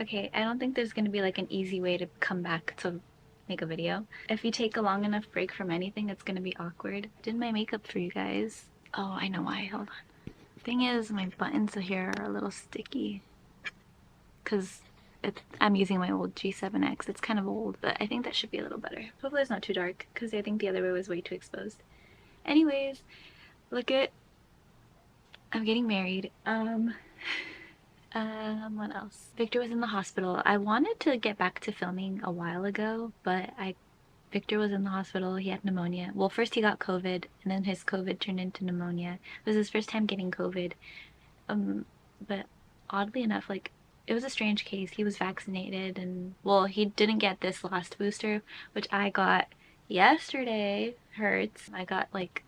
Okay, I don't think there's gonna be like an easy way to come back to make a video. If you take a long enough break from anything, it's gonna be awkward. Did my makeup for you guys. Oh, I know why. Hold on. Thing is, my buttons here are a little sticky because I'm using my old G7X. It's kind of old, but I think that should be a little better. Hopefully it's not too dark because I think the other way was way too exposed. Anyways, look at, I'm getting married. What else? Victor was in the hospital. I wanted to get back to filming a while ago, but Victor was in the hospital. He had pneumonia. Well, first he got COVID, and then his COVID turned into pneumonia. It was his first time getting COVID. But oddly enough, like, it was a strange case. He was vaccinated, and, well, he didn't get this last booster, which I got yesterday. Hurts. I got, like,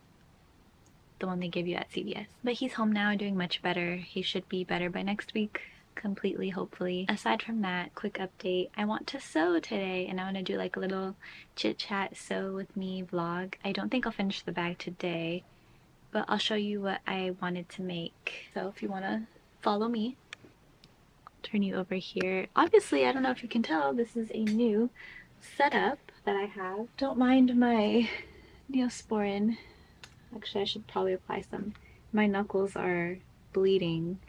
the one they give you at CVS. But he's home now and doing much better. He should be better by next week. Completely, hopefully. Aside from that, quick update. I want to sew today, and I want to do like a little chit chat sew with me vlog. I don't think I'll finish the bag today, but I'll show you what I wanted to make. So if you want to follow me, I'll turn you over here. Obviously, I don't know if you can tell, this is a new setup that I have. Don't mind my Neosporin. Actually, I should probably apply some. My knuckles are bleeding.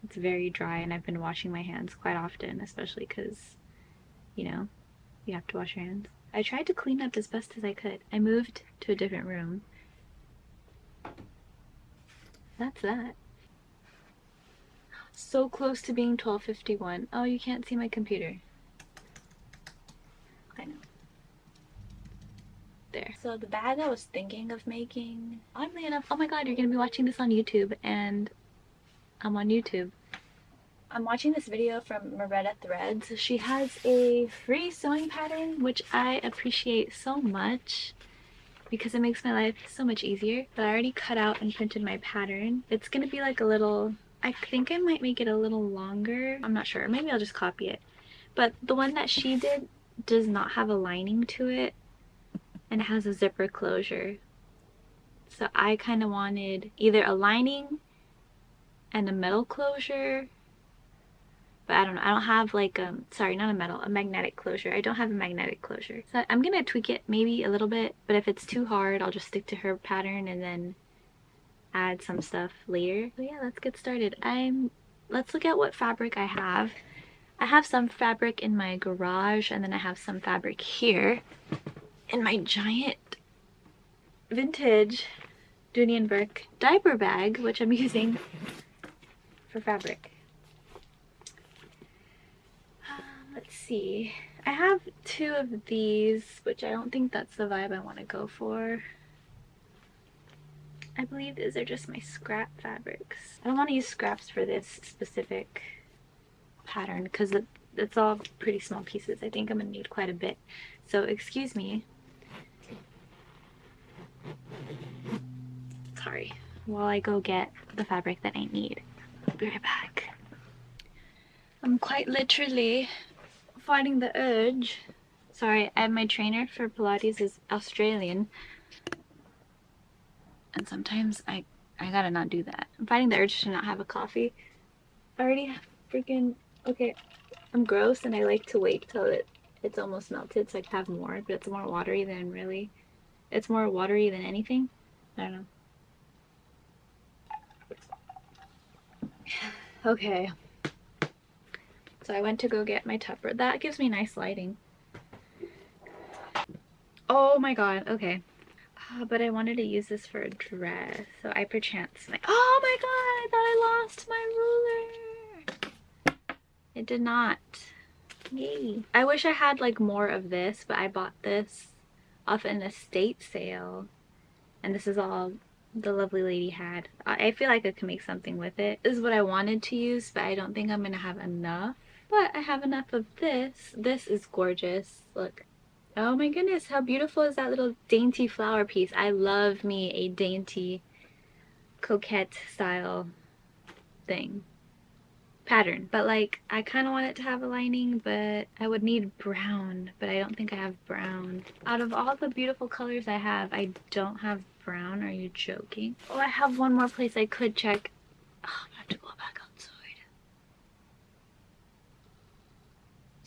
It's very dry, and I've been washing my hands quite often, especially because, you know, you have to wash your hands. I tried to clean up as best as I could. I moved to a different room. That's that. So close to being 12:51. Oh, you can't see my computer. I know. There. So the bag I was thinking of making, oddly enough, oh my god, you're gonna be watching this on YouTube, and I'm on YouTube. I'm watching this video from Moretta Threads. She has a free sewing pattern, which I appreciate so much because it makes my life so much easier. But I already cut out and printed my pattern. It's gonna be like a little, I think I might make it a little longer. I'm not sure. Maybe I'll just copy it. But the one that she did does not have a lining to it, and it has a zipper closure. So I kind of wanted either a lining and a metal closure, but I don't know. I don't have like sorry, not a metal, a magnetic closure. I don't have a magnetic closure. So I'm gonna tweak it maybe a little bit, but if it's too hard, I'll just stick to her pattern and then add some stuff later. So yeah, let's get started. Let's look at what fabric I have. I have some fabric in my garage, and then I have some fabric here in my giant vintage Dooney & Bourke diaper bag, which I'm using for fabric. Let's see. I have two of these, which I don't think that's the vibe I want to go for. I believe these are just my scrap fabrics. I don't want to use scraps for this specific pattern because it's all pretty small pieces. I think I'm gonna need quite a bit. So excuse me. Sorry. While I go get the fabric that I need. I'll be right back. I'm quite literally fighting the urge. Sorry, my trainer for Pilates is Australian. And sometimes I gotta not do that. I'm fighting the urge to not have a coffee. I already freaking, okay, I'm gross and I like to wait till it's almost melted so I can have more, but it's more watery than anything. I don't know. Okay. So I went to go get my Tupper. That gives me nice lighting. Oh my god, okay. But I wanted to use this for a dress, so I perchance oh my god, I thought I lost my ruler. It did not. Yay. I wish I had like more of this, but I bought this off an estate sale, and this is all the lovely lady had. I feel like I could make something with it. This is what I wanted to use, but I don't think I'm gonna have enough. But I have enough of this. This is gorgeous. Look. Oh my goodness, how beautiful is that little dainty flower piece? I love me a dainty coquette style thing. Pattern. But like, I kind of want it to have a lining, but I would need brown, but I don't think I have brown. Out of all the beautiful colors I have, I don't have brown. Are you joking? Oh, I have one more place I could check. Oh, I have to go back outside.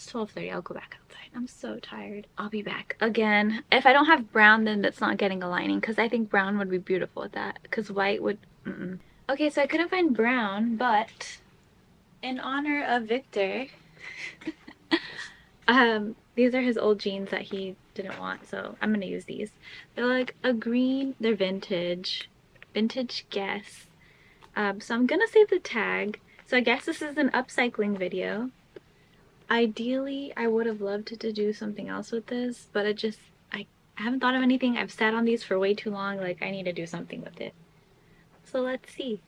It's 12:30. I'll go back outside. I'm so tired. I'll be back again. If I don't have brown, then that's not getting a lining, because I think brown would be beautiful with that, because white would Okay, so I couldn't find brown, but in honor of Victor, these are his old jeans that he didn't want, so I'm gonna use these. They're like a green, they're vintage Guess. So I'm gonna save the tag. So I guess this is an upcycling video. Ideally, I would have loved to do something else with this, but I haven't thought of anything. I've sat on these for way too long. Like, I need to do something with it. So let's see.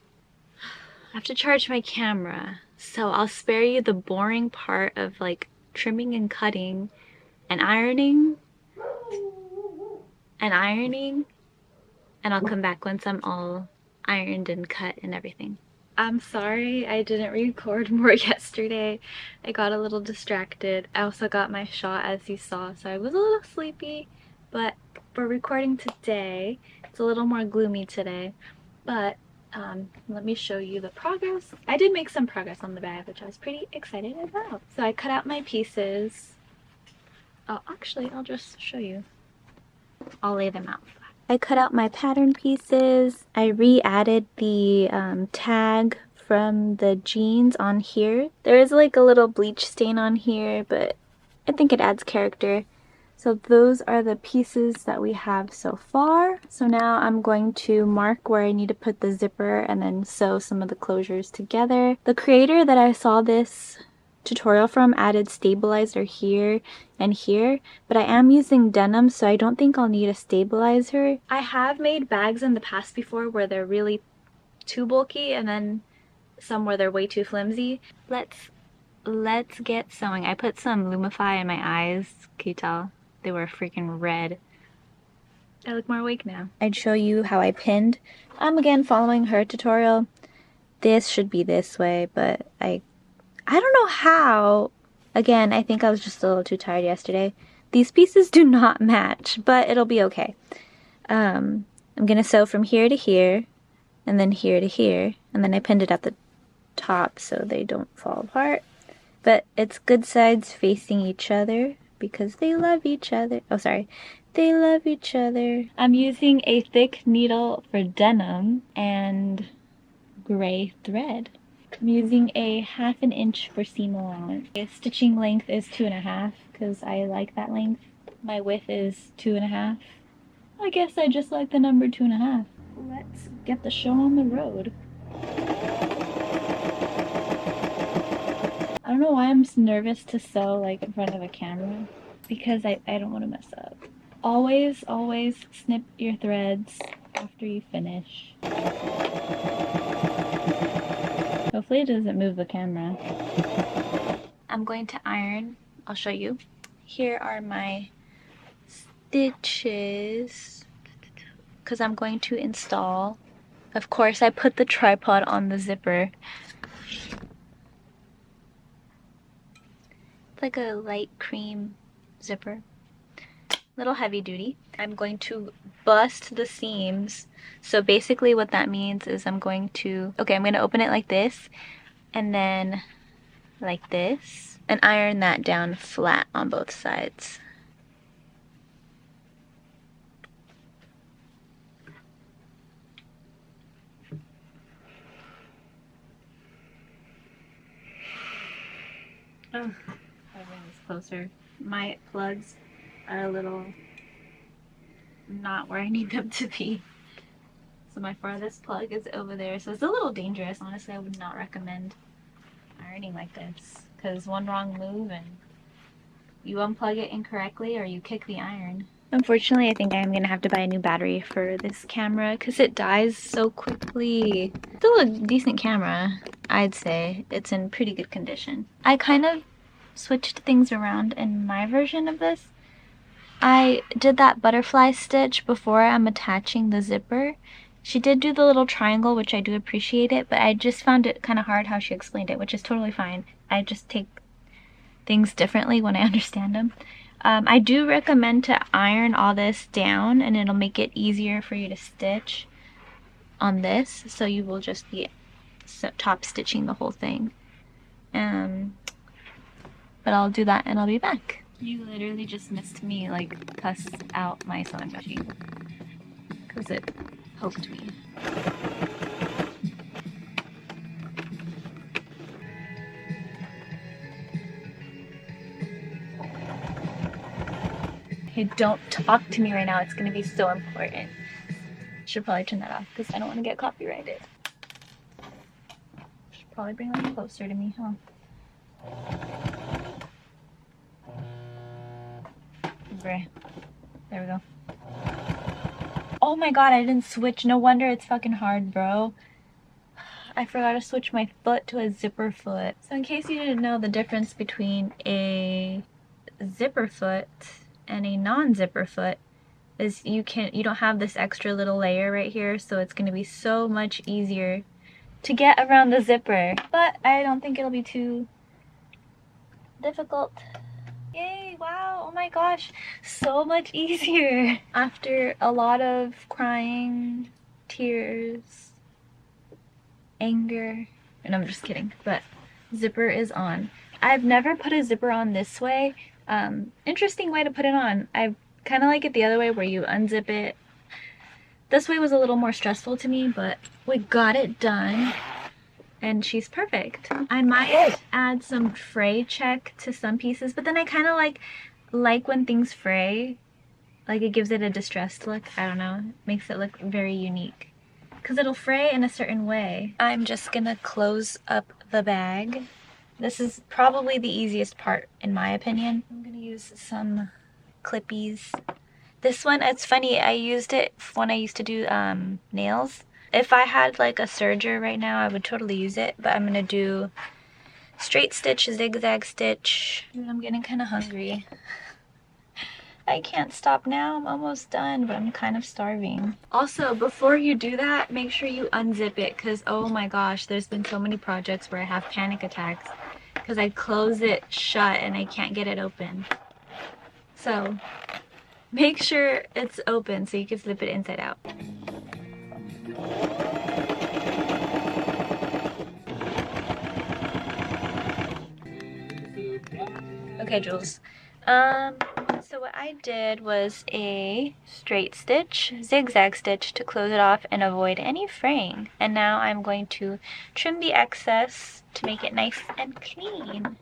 I have to charge my camera, so I'll spare you the boring part of like trimming and cutting and ironing, and I'll come back once I'm all ironed and cut and everything. I'm sorry I didn't record more yesterday. I got a little distracted. I also got my shot, as you saw, so I was a little sleepy, but we're recording today. It's a little more gloomy today, but let me show you the progress. I did make some progress on the bag, which I was pretty excited about. So I cut out my pieces. Oh, actually, I'll just show you. I'll lay them out. I cut out my pattern pieces. I re-added the tag from the jeans on here. There is like a little bleach stain on here, but I think it adds character. So those are the pieces that we have so far. So now I'm going to mark where I need to put the zipper and then sew some of the closures together. The creator that I saw this tutorial from added stabilizer here and here, but I am using denim, so I don't think I'll need a stabilizer. I have made bags in the past before where they're really too bulky and then some where they're way too flimsy. Let's get sewing. I put some Lumify in my eyes. Can you tell? They were freaking red. I look more awake now. I'd show you how I pinned. I'm again following her tutorial. This should be this way, but I don't know how. Again, I think I was just a little too tired yesterday. These pieces do not match, but it'll be okay. I'm gonna sew from here to here, and then here to here, and then I pinned it at the top so they don't fall apart. But it's good sides facing each other because they love each other. Oh, sorry. They love each other. I'm using a thick needle for denim and gray thread. I'm using a 1/2 inch for seam allowance. My stitching length is 2.5 because I like that length. My width is 2.5. I guess I just like the number 2.5. Let's get the show on the road. I don't know why I'm nervous to sew like in front of a camera, because I don't want to mess up. Always snip your threads after you finish. Hopefully it doesn't move the camera. I'm going to iron. I'll show you. Here are my stitches because I'm going to install. Of course, I put the tripod on the zipper. It's like a light cream zipper. Little heavy duty. I'm going to bust the seams. So basically what that means is I'm going to open it like this and then like this and iron that down flat on both sides. Oh, I'll bring this closer. My plugs are a little not where I need them to be. So my farthest plug is over there. So it's a little dangerous. Honestly, I would not recommend ironing like this because one wrong move and you unplug it incorrectly or you kick the iron. Unfortunately, I think I'm gonna have to buy a new battery for this camera because it dies so quickly. Still a decent camera, I'd say. It's in pretty good condition. I kind of switched things around in my version of this. I did that butterfly stitch before I'm attaching the zipper. She did do the little triangle, which I do appreciate it, but I just found it kind of hard how she explained it, which is totally fine. I just take things differently when I understand them. I do recommend to iron all this down and it'll make it easier for you to stitch on this, so you will just be top stitching the whole thing. but I'll do that and I'll be back. You literally just missed me like cuss out my sewing machine because it poked me. Hey, don't talk to me right now. It's gonna be so important. Should probably turn that off because I don't want to get copyrighted. Should probably bring them closer to me, huh? There we go. Oh my god, I didn't switch. No wonder it's fucking hard, bro. I forgot to switch my foot to a zipper foot. So in case you didn't know the difference between a zipper foot and a non-zipper foot is you don't have this extra little layer right here, so it's going to be so much easier to get around the zipper. But I don't think it'll be too difficult. Yay, wow, oh my gosh, so much easier. After a lot of crying, tears, anger, and I'm just kidding, but zipper is on. I've never put a zipper on this way. Interesting way to put it on. I kind of like it the other way where you unzip it. This way was a little more stressful to me, but we got it done. And she's perfect. I might add some fray check to some pieces, but then I kind of like when things fray. Like it gives it a distressed look. I don't know. It makes it look very unique. Because it'll fray in a certain way. I'm just gonna close up the bag. This is probably the easiest part in my opinion. I'm gonna use some clippies. This one, it's funny, I used it when I used to do nails. If I had like a serger right now, I would totally use it, but I'm gonna do straight stitch, zigzag stitch. I'm getting kind of hungry. I can't stop now, I'm almost done, but I'm kind of starving. Also, before you do that, make sure you unzip it, because oh my gosh, there's been so many projects where I have panic attacks because I close it shut and I can't get it open. So, make sure it's open so you can flip it inside out. Okay, Jules. So what I did was a straight stitch, zigzag stitch to close it off and avoid any fraying. And now I'm going to trim the excess to make it nice and clean.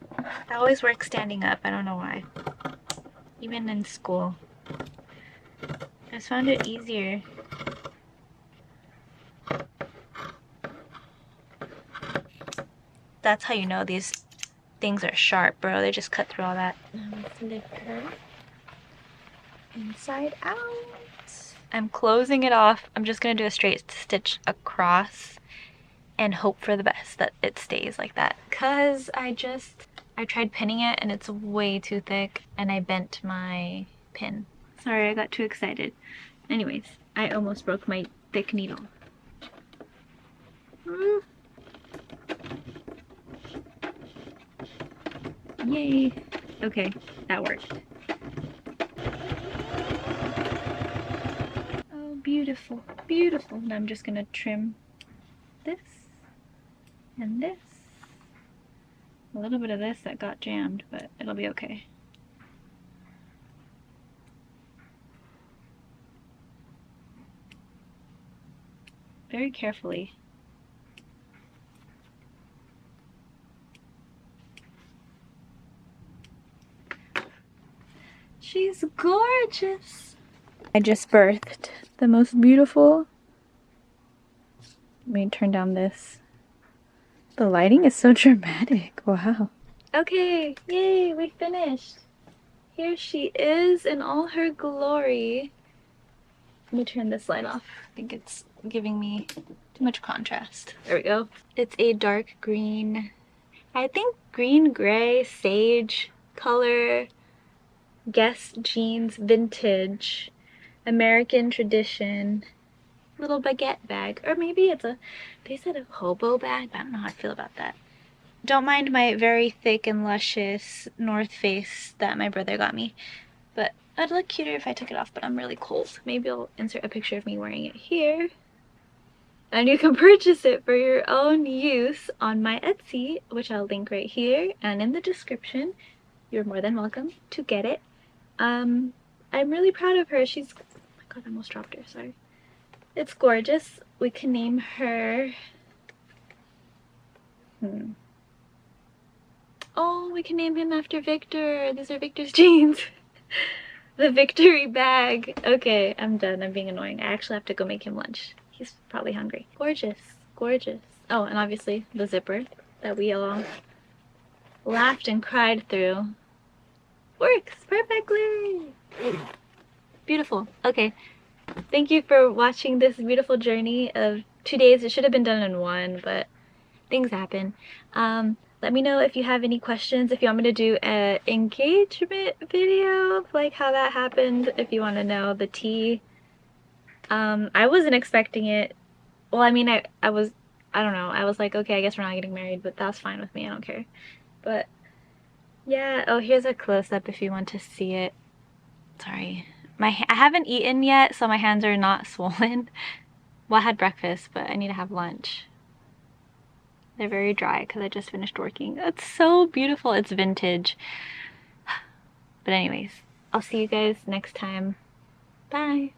I always work standing up, I don't know why. Even in school. I just found it easier. That's how you know these things are sharp, bro. They just cut through all that. Flip her inside out. I'm closing it off. I'm just gonna do a straight stitch across and hope for the best that it stays like that. Cause I tried pinning it and it's way too thick and I bent my pin. Sorry, I got too excited. Anyways, I almost broke my thick needle. Yay! Okay, that worked. Oh, beautiful, beautiful. Now I'm just gonna trim this and this. A little bit of this that got jammed, but it'll be okay. Very carefully. She's gorgeous. I just birthed the most beautiful. Let me turn down this. The lighting is so dramatic. Wow. Okay, yay, we finished. Here she is in all her glory. Let me turn this light off. I think it's giving me too much contrast. There we go. It's a dark green, I think green, gray, sage color. Guess jeans, vintage, American tradition, little baguette bag. Or maybe it's they said a hobo bag, but I don't know how I feel about that. Don't mind my very thick and luscious North Face that my brother got me. But I'd look cuter if I took it off, but I'm really cold. Maybe I'll insert a picture of me wearing it here. And you can purchase it for your own use on my Etsy, which I'll link right here and in the description. you're more than welcome to get it. I'm really proud of her. She's, oh my god, I almost dropped her, sorry. It's gorgeous. We can name her, oh, we can name him after Victor. These are Victor's jeans. The victory bag. Okay, I'm done. I'm being annoying. I actually have to go make him lunch. He's probably hungry. Gorgeous, gorgeous. Oh, and obviously the zipper that we all laughed and cried through works perfectly. Beautiful. Okay, thank you for watching this beautiful journey of 2 days. It should have been done in one, but things happen. Let me know if you have any questions, if you want me to do an engagement video of like how that happened, if you want to know the tea. I wasn't expecting it. Well, I mean, I don't know. I was like, okay, I guess we're not getting married, but that's fine with me. I don't care. But yeah, oh, here's a close-up if you want to see it. Sorry. I haven't eaten yet, so my hands are not swollen. Well, I had breakfast, but I need to have lunch. They're very dry because I just finished working. It's so beautiful. It's vintage. But anyways, I'll see you guys next time. Bye.